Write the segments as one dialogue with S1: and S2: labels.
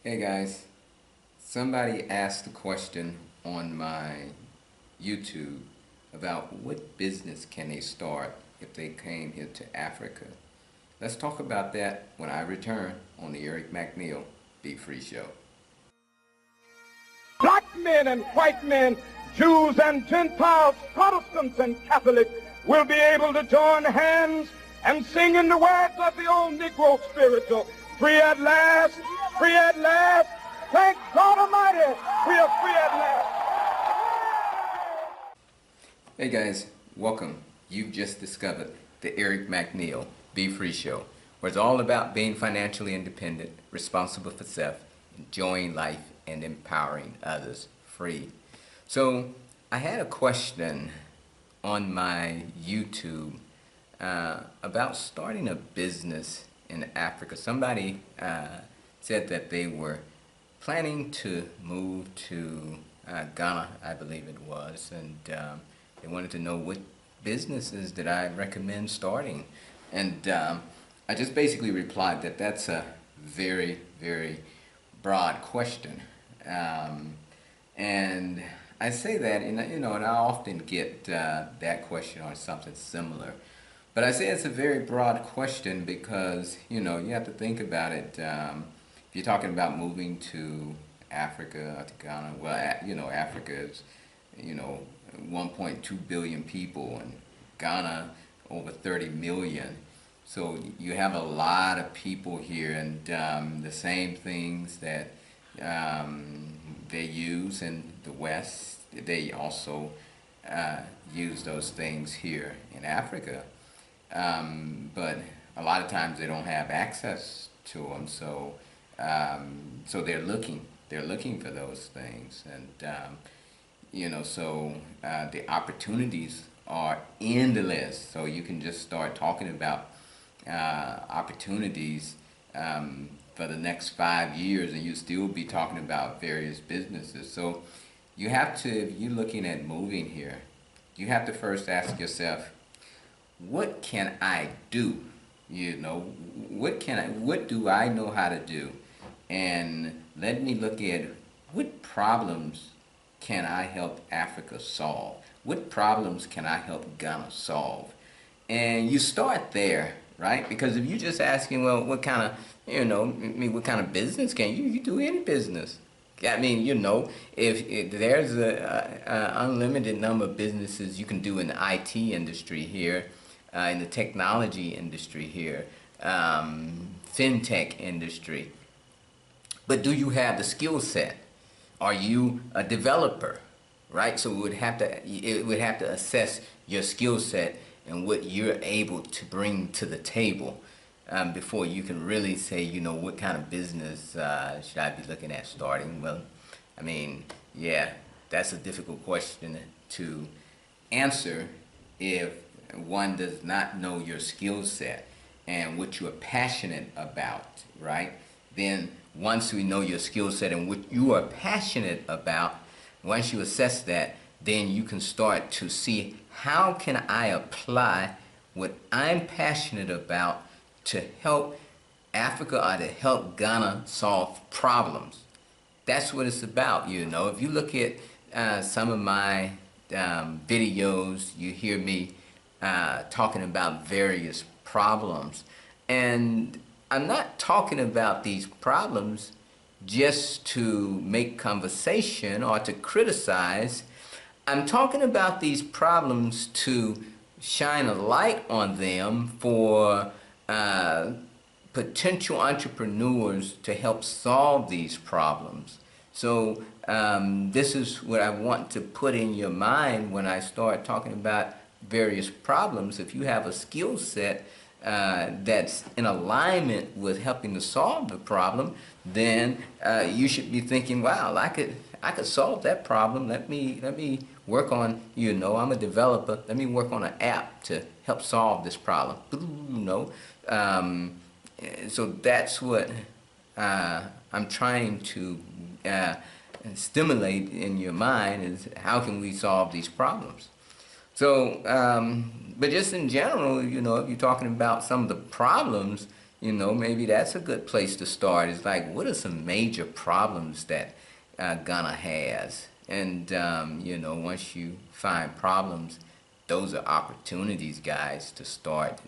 S1: Hey guys, somebody asked a question on my YouTube about what business can they start if they came here to Africa. Let's talk about that when I return on the Eric McNeil Be Free Show.
S2: Black men and white men, Jews and Gentiles, Protestants and Catholics will be able to join hands and sing in the words of the old Negro spiritual, free at last, free at last. Thank God Almighty, we are free at last.
S1: Hey guys, welcome. You've just discovered the Eric McNeil Be Free Show, where it's all about being financially independent, responsible for self, enjoying life, and empowering others free. So I had a question on my YouTube about starting a business in Africa. Somebody said that they were planning to move to Ghana, I believe it was, and they wanted to know what businesses that I recommend starting. And I just basically replied that that's a very, very broad question. And I say that, and I often get that question or something similar. But I say it's a very broad question because, you have to think about it. If you're talking about moving to Africa or to Ghana, well, Africa is, 1.2 billion people, and Ghana over 30 million. So you have a lot of people here, and the same things that they use in the West, they also use those things here in Africa. But a lot of times they don't have access to them, so they're looking for those things, and the opportunities are endless. So you can just start talking about opportunities for the next 5 years, and you still be talking about various businesses. So you have to, if you're looking at moving here, you have to first ask yourself, what can I do? What do I know how to do? And let me look at what problems can I help Africa solve? What problems can I help Ghana solve? And you start there, right? Because if you're just asking, well, what kind of, what kind of business can you do any business? I mean, if there's a unlimited number of businesses you can do in the IT industry here, in the technology industry here, fintech industry. But do you have the skill set? Are you a developer, right? So it would have to assess your skill set and what you're able to bring to the table before you can really say, what kind of business should I be looking at starting? Well, I mean, yeah, that's a difficult question to answer if one does not know your skill set and what you are passionate about, right? Then once we know your skill set and what you are passionate about, once you assess that, then you can start to see, how can I apply what I'm passionate about to help Africa or to help Ghana solve problems. That's what it's about, If you look at some of my videos, you hear me talking about various problems. And I'm not talking about these problems just to make conversation or to criticize. I'm talking about these problems to shine a light on them for potential entrepreneurs to help solve these problems. So this is what I want to put in your mind when I start talking about various problems. If you have a skill set that's in alignment with helping to solve the problem, then you should be thinking, wow, I could solve that problem. Let me work on, I'm a developer. Let me work on an app to help solve this problem. So that's what I'm trying to stimulate in your mind, is how can we solve these problems? So, but just in general, if you're talking about some of the problems, You know, maybe that's a good place to start. It's like, what are some major problems that Ghana has? And, you know, once you find problems, those are opportunities, guys, to start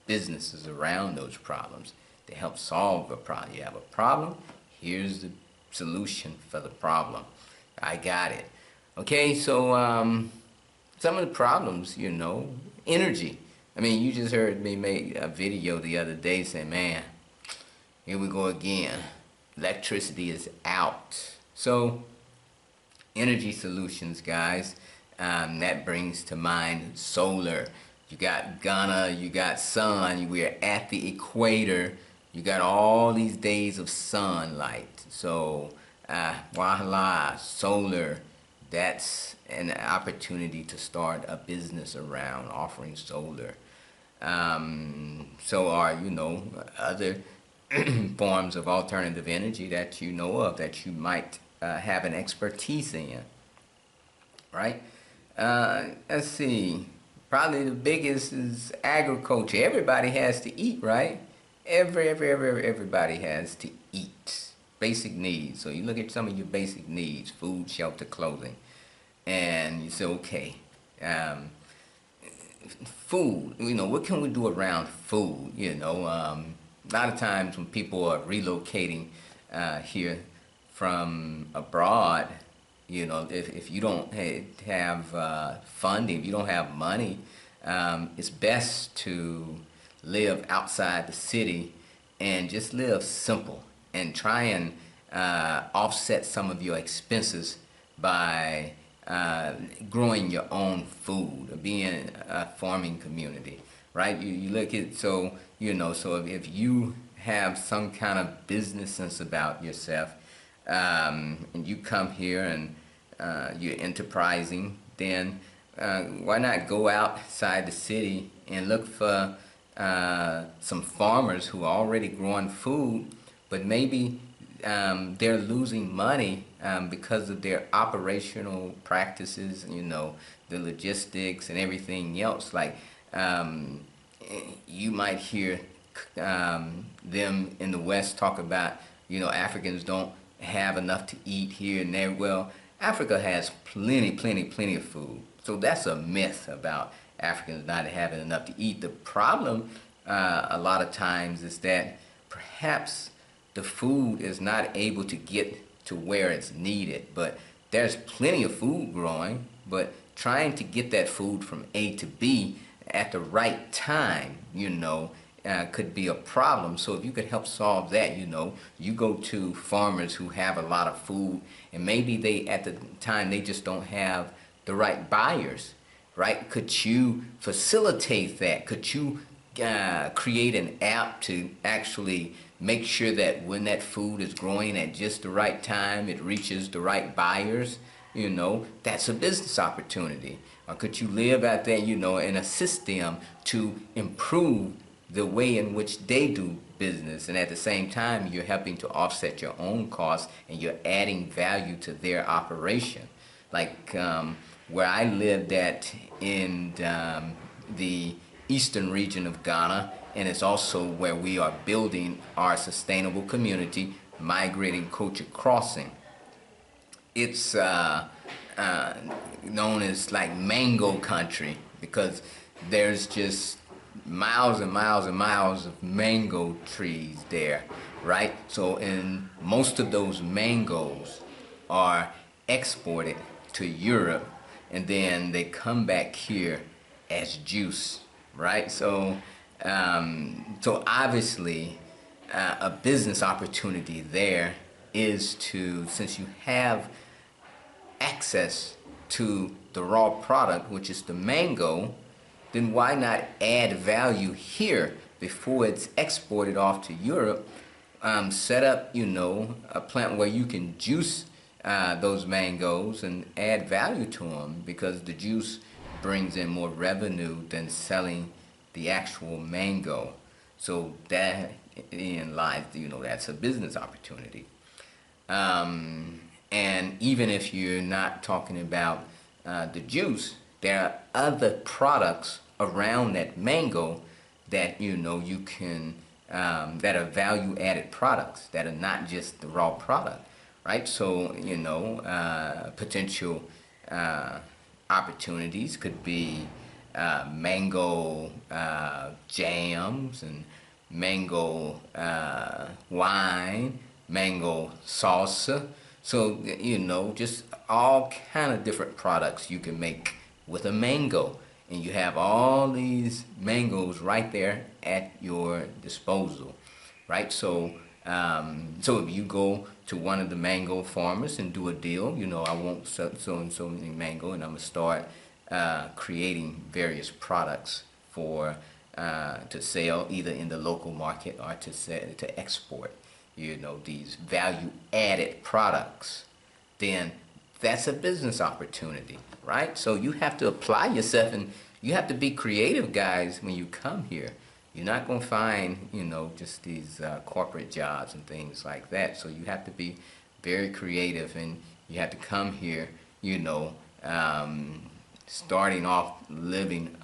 S1: businesses around those problems to help solve a problem. You have a problem, here's the solution for the problem. I got it. Okay, so some of the problems, you know, energy. I mean, you just heard me make a video the other day saying, man, here we go again. Electricity is out. So, energy solutions, guys. That brings to mind solar. You got Ghana, you got sun. We're at the equator. You got all these days of sunlight. So, voila, solar. That's an opportunity to start a business around offering solar. So are, you know, other forms of alternative energy that you know of that you might have an expertise in, right? Let's see. Probably the biggest is agriculture. Everybody has to eat, right? Everybody has to eat. Basic needs. So you look at some of your basic needs: food, shelter, clothing, and you say, okay, food. You know, what can we do around food? You know, a lot of times when people are relocating here from abroad, you know, if you don't have funding, if you don't have money, it's best to live outside the city and just live simple and try and offset some of your expenses by growing your own food, being a farming community, right? You look at, so, you know, so if you have some kind of business sense about yourself, and you come here and you're enterprising, then why not go outside the city and look for some farmers who are already growing food, but maybe they're losing money because of their operational practices, you know, the logistics and everything else. Like, you might hear them in the West talk about, you know, Africans don't have enough to eat here and there. Well, Africa has plenty of food. So that's a myth about Africans not having enough to eat. The problem a lot of times is that perhaps the food is not able to get to where it's needed. But there's plenty of food growing, but trying to get that food from A to B at the right time, you know, could be a problem. So if you could help solve that, you know, you go to farmers who have a lot of food, and maybe they, at the time, they just don't have the right buyers, right? Could you facilitate that? Could you create an app to actually make sure that when that food is growing at just the right time, it reaches the right buyers? You know, that's a business opportunity. Or could you live out there, you know, and assist them to improve the way in which they do business, and at the same time you're helping to offset your own costs and you're adding value to their operation. Like where I lived at in the eastern region of Ghana, and it's also where we are building our sustainable community, Migrating Culture Crossing. It's known as like mango country because there's just miles and miles and miles of mango trees there, right? So, and most of those mangoes are exported to Europe, and then they come back here as juice, right? So, so obviously, a business opportunity there is to, since you have access to the raw product, which is the mango, then why not add value here before it's exported off to Europe? Set up, you know, a plant where you can juice those mangoes and add value to them, because the juice brings in more revenue than selling the actual mango. So that in lies, you know, that's a business opportunity. And even if you're not talking about the juice, there are other products around that mango that, you know, you can that are value-added products that are not just the raw product, right? So, potential opportunities could be mango jams and mango wine, mango salsa. So, just all kind of different products you can make with a mango. And you have all these mangoes right there at your disposal, right? So if you go to one of the mango farmers and do a deal, I want so and so many mango, and I'm gonna start creating various products for to sell either in the local market or to export. These value-added products. Then that's a business opportunity, right? So you have to apply yourself, and you have to be creative, guys, when you come here. You're not going to find, just these corporate jobs and things like that. So you have to be very creative, and you have to come here, starting off living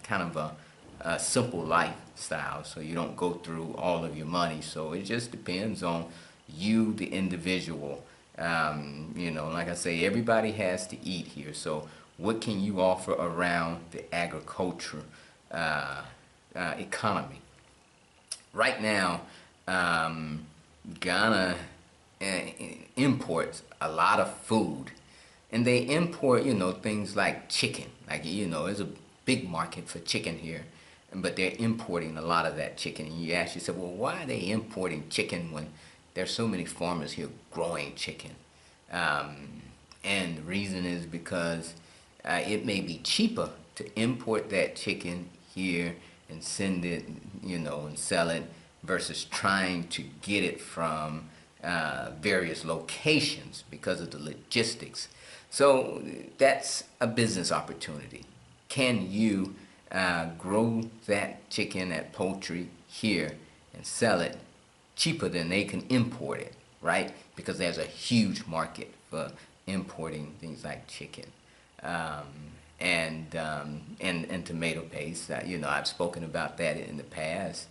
S1: kind of a simple lifestyle, so you don't go through all of your money. So it just depends on you, the individual. Like I say, everybody has to eat here. So what can you offer around the agriculture economy? Right now, Ghana imports a lot of food, and they import, things like chicken. Like, there's a big market for chicken here, but they're importing a lot of that chicken. And you ask yourself, well, why are they importing chicken when there's so many farmers here growing chicken? And the reason is because it may be cheaper to import that chicken here and send it, and sell it, versus trying to get it from various locations because of the logistics. So that's a business opportunity. Can you grow that chicken, that poultry here, and sell it cheaper than they can import it, right? Because there's a huge market for importing things like chicken. And tomato paste. I've spoken about that in the past,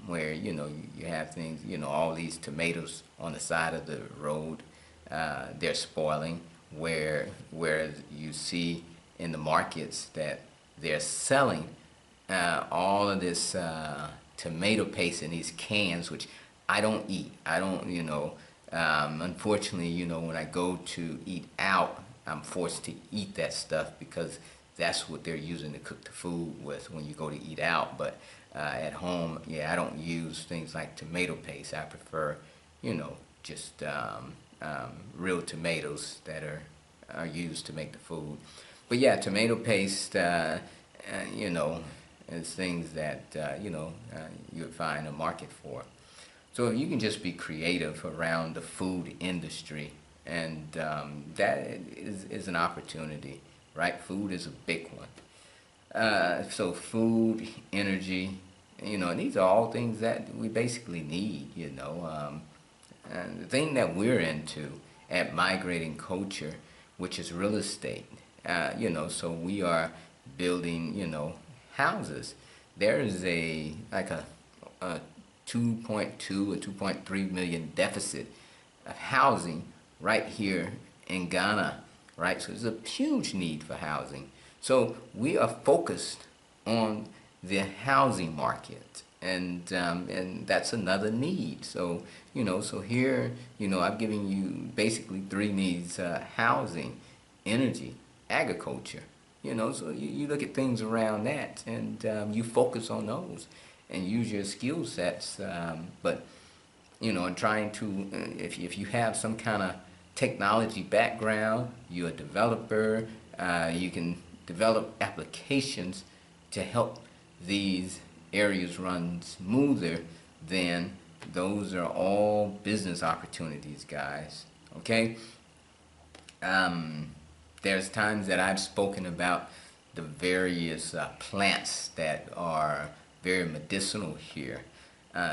S1: where you have things, all these tomatoes on the side of the road, they're spoiling. Whereas you see in the markets that they're selling all of this tomato paste in these cans, which I don't eat. I don't, unfortunately, when I go to eat out, I'm forced to eat that stuff because that's what they're using to cook the food with when you go to eat out. But at home, I don't use things like tomato paste. I prefer, just real tomatoes that are used to make the food. But yeah, tomato paste, is things that, you would find a market for. So you can just be creative around the food industry, and that is an opportunity, right? Food is a big one. So food, energy, and these are all things that we basically need, And the thing that we're into at Migrating Culture, which is real estate, so we are building, houses. There is a 2.2 or 2.3 million deficit of housing right here in Ghana, right? So there's a huge need for housing. So we are focused on the housing market, and that's another need. So so here, I've given you basically three needs: housing, energy, agriculture. So you look at things around that, and you focus on those and use your skill sets. But and trying to, if you have some kind of technology background, you're a developer, you can develop applications to help these areas run smoother, then those are all business opportunities, guys. Okay? There's times that I've spoken about the various plants that are very medicinal here,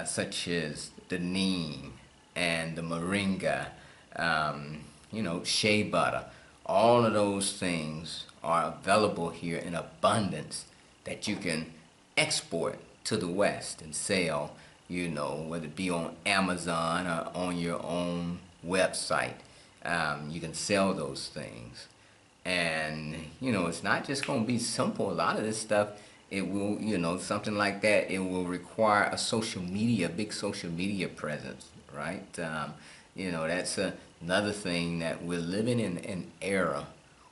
S1: such as the neem and the moringa, shea butter. All of those things are available here in abundance that you can export to the West and sell, whether it be on Amazon or on your own website. You can sell those things. And, it's not just going to be simple. A lot of this stuff, it will, something like that, it will require a big social media presence, right? That's another thing, that we're living in an era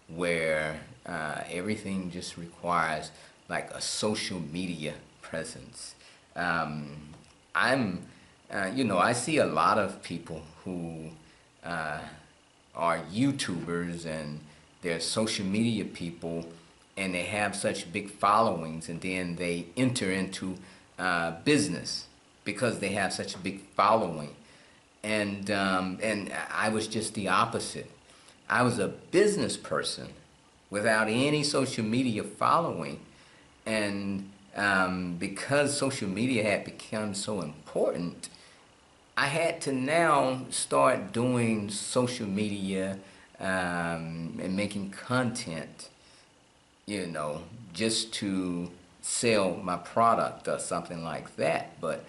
S1: where everything just requires like a social media presence. I see a lot of people who are YouTubers, and they're social media people, and they have such big followings, and then they enter into business because they have such a big following. And I was just the opposite. I was a business person without any social media following, and because social media had become so important, I had to now start doing social media and making content, just to sell my product or something like that. But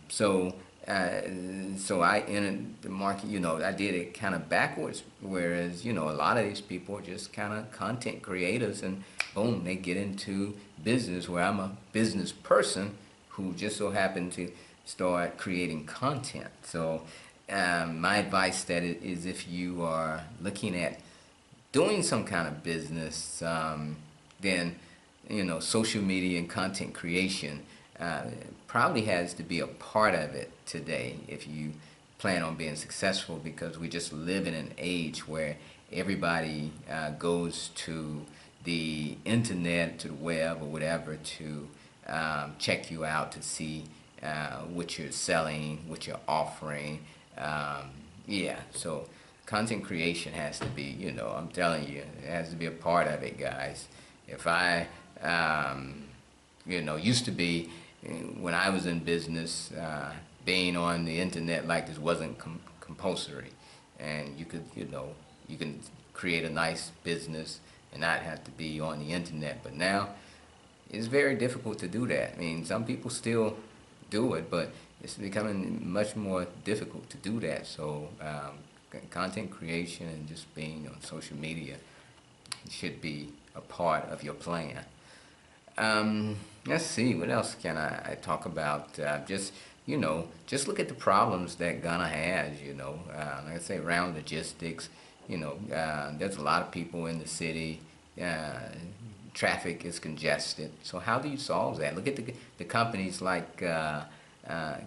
S1: so I entered the market. I did it kind of backwards. Whereas a lot of these people are just kind of content creators, and boom, they get into business. Where I'm a business person who just so happened to start creating content. So my advice is, if you are looking at doing some kind of business, then social media and content creation probably has to be a part of it today if you plan on being successful, because we just live in an age where everybody goes to the internet, to the web or whatever, to check you out, to see what you're selling, what you're offering. So content creation has to be, I'm telling you, it has to be a part of it, guys. If I, used to be, when I was in business, being on the internet like this wasn't compulsory. And you could, you can create a nice business and not have to be on the internet. But now, it's very difficult to do that. I mean, some people still do it, but it's becoming much more difficult to do that. So content creation and just being on social media should be a part of your plan. Let's see, what else can I talk about? Just look at the problems that Ghana has, like I say, around logistics. There's a lot of people in the city. Traffic is congested. So how do you solve that? Look at the companies like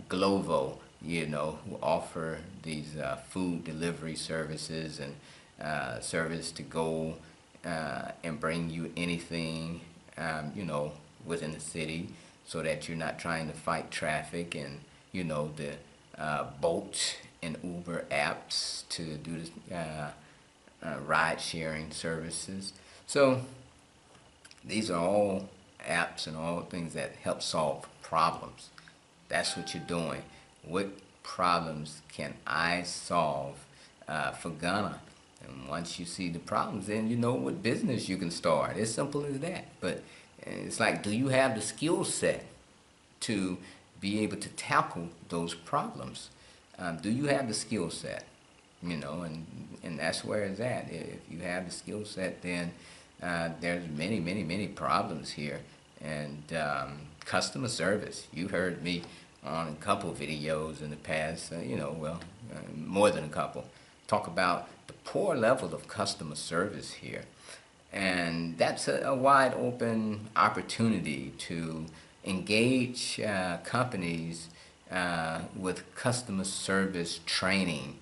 S1: Glovo, who offer these food delivery services and service to go and bring you anything, within the city, so that you're not trying to fight traffic. And the Bolt and Uber apps to do the ride sharing services. So these are all apps and all things that help solve problems. That's what you're doing. What problems can I solve for Ghana? And once you see the problems, then you know what business you can start. It's simple as that. But it's like, do you have the skill set to be able to tackle those problems? Do you have the skill set? And that's where it's at. If you have the skill set, then there's many problems here. And customer service, you heard me on a couple videos in the past, more than a couple, talk about the poor level of customer service here. And that's a wide open opportunity to engage companies with customer service training,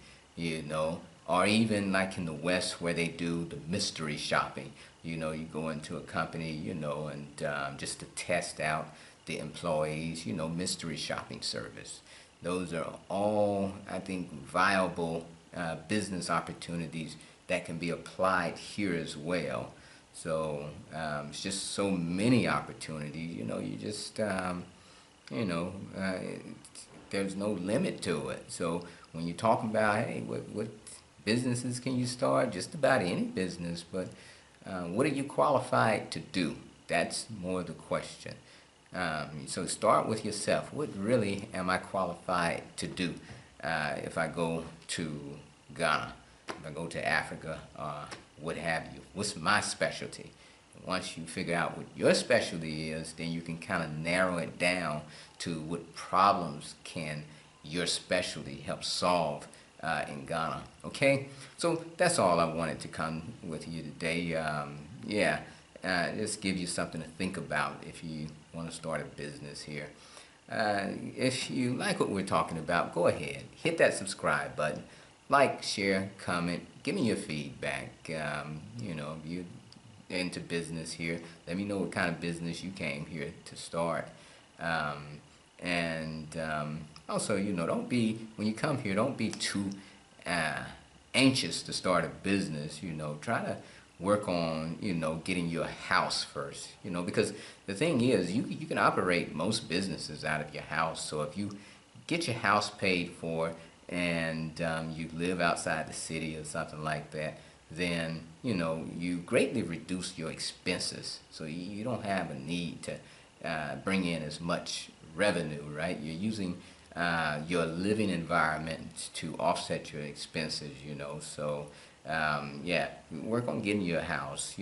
S1: or even like in the West where they do the mystery shopping. You go into a company, and just to test out the employees, mystery shopping service. Those are all, I think, viable business opportunities that can be applied here as well. So it's just so many opportunities, you just, there's no limit to it. So when you're talking about, hey, what businesses can you start? Just about any business, but what are you qualified to do? That's more the question. So start with yourself. What really am I qualified to do if I go to Ghana, if I go to Africa, what have you? What's my specialty? Once you figure out what your specialty is, then you can kind of narrow it down to what problems can your specialty help solve in Ghana. Okay, so that's all I wanted to come with you today. Just give you something to think about if you want to start a business here. If you like what we're talking about, go ahead, hit that subscribe button, like, share, comment, give me your feedback. If you're into business here, let me know what kind of business you came here to start. Also, don't be, when you come here, don't be too anxious to start a business. Try to work on, getting your house first, because the thing is, you can operate most businesses out of your house. So if you get your house paid for and you live outside the city or something like that, then, you greatly reduce your expenses. So you don't have a need to bring in as much revenue, right? You're using your living environment to offset your expenses, So, work on getting your house,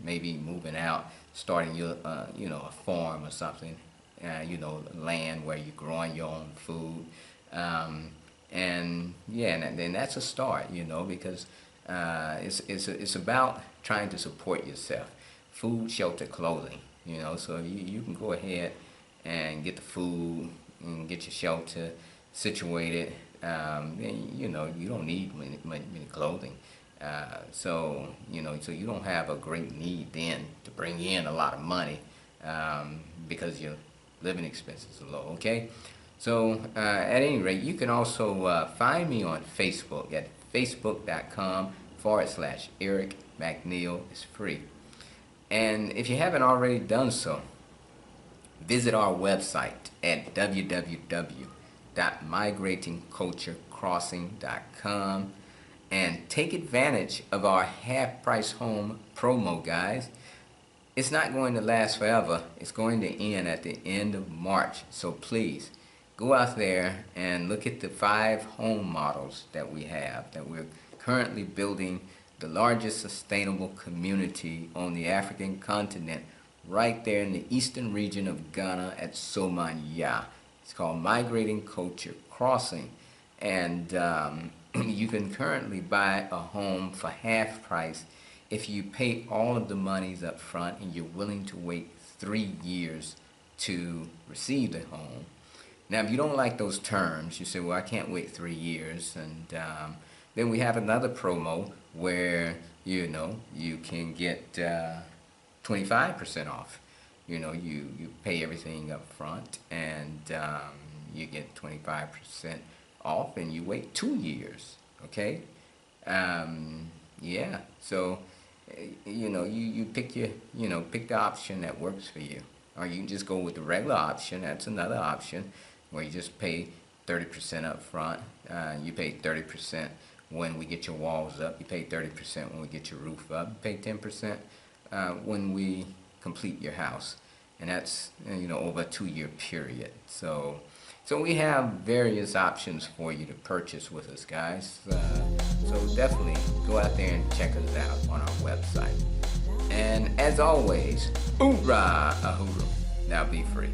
S1: maybe moving out, starting your, a farm or something, land where you're growing your own food. And then that's a start, because it's about trying to support yourself. Food, shelter, clothing, so you can go ahead and get the food and get your shelter situated. Then, you don't need many clothing. So you don't have a great need then to bring in a lot of money because your living expenses are low, okay? So at any rate, you can also find me on Facebook at facebook.com/Eric McNeil. It's free. And if you haven't already done so, visit our website at www.migratingculturecrossing.com and take advantage of our half-price home promo, guys. It's not going to last forever. It's going to end at the end of March. So please, go out there and look at the 5 home models that we have, that we're currently building the largest sustainable community on the African continent, right there in the eastern region of Ghana at Somanya. It's called Migrating Culture Crossing. And you can currently buy a home for half price if you pay all of the monies up front and you're willing to wait 3 years to receive the home. Now, if you don't like those terms, you say, well, I can't wait 3 years. And then we have another promo where, you can get 25% off. You pay everything up front and you get 25% off and you wait 2 years, okay? So, you pick pick the option that works for you. Or you can just go with the regular option. That's another option where you just pay 30% up front. You pay 30% when we get your walls up. You pay 30% when we get your roof up. You pay 10% when we complete your house. And that's, over a 2-year period. So we have various options for you to purchase with us, guys. So definitely go out there and check us out on our website. And as always, hoorah, ahuru. Now be free.